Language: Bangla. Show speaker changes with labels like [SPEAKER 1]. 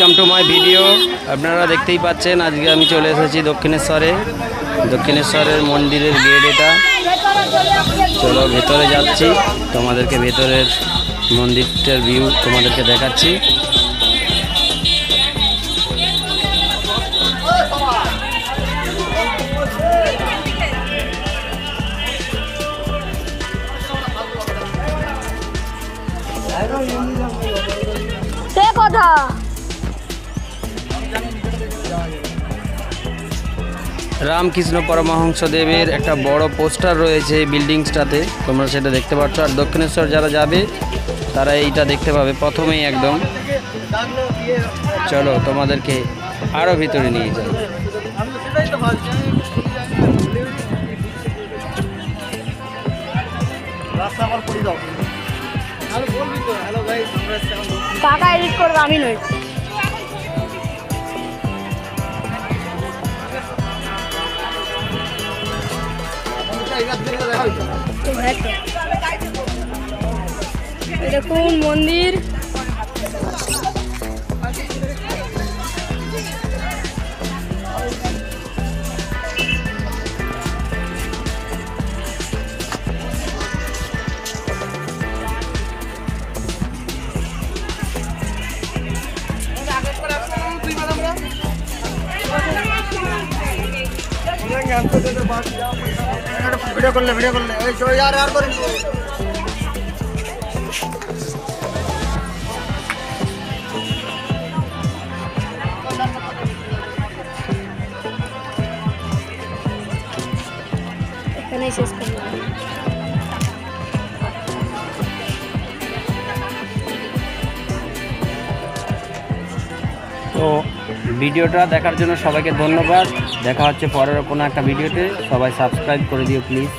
[SPEAKER 1] Welcome to my video. আপনারা দেখতেই পাচ্ছেন আজকে আমি চলে এসেছি দক্ষিণেশ্বরের মন্দিরের গেট এটা। চলো ভেতরে যাচ্ছি, তোমাদেরকে ভেতরের মন্দিরটার ভিউ তোমাদেরকে দেখাচ্ছি। রামকৃষ্ণ পরমহংস দেবের একটা বড় পোস্টার রয়েছে এই বিল্ডিংসটাতে, তোমরা সেটা দেখতে পাচ্ছ। আর দক্ষিণেশ্বর যারা যাবে তারা এইটা দেখতে পাবে প্রথমেই একদম। চলো তোমাদেরকে আরও ভিতরে নিয়ে যাই।
[SPEAKER 2] কাকা এডিট করবে, আমি নই। দেখুন মন্দির,
[SPEAKER 3] ভিডিও করলে আর করে
[SPEAKER 2] এখানেই শেষ করলাম।
[SPEAKER 1] তো ভিডিওটা দেখার জন্য সবাইকে ধন্যবাদ। দেখা হচ্ছে পরের কোনো একটা ভিডিওতে। সবাই সাবস্ক্রাইব করে দিও প্লিজ।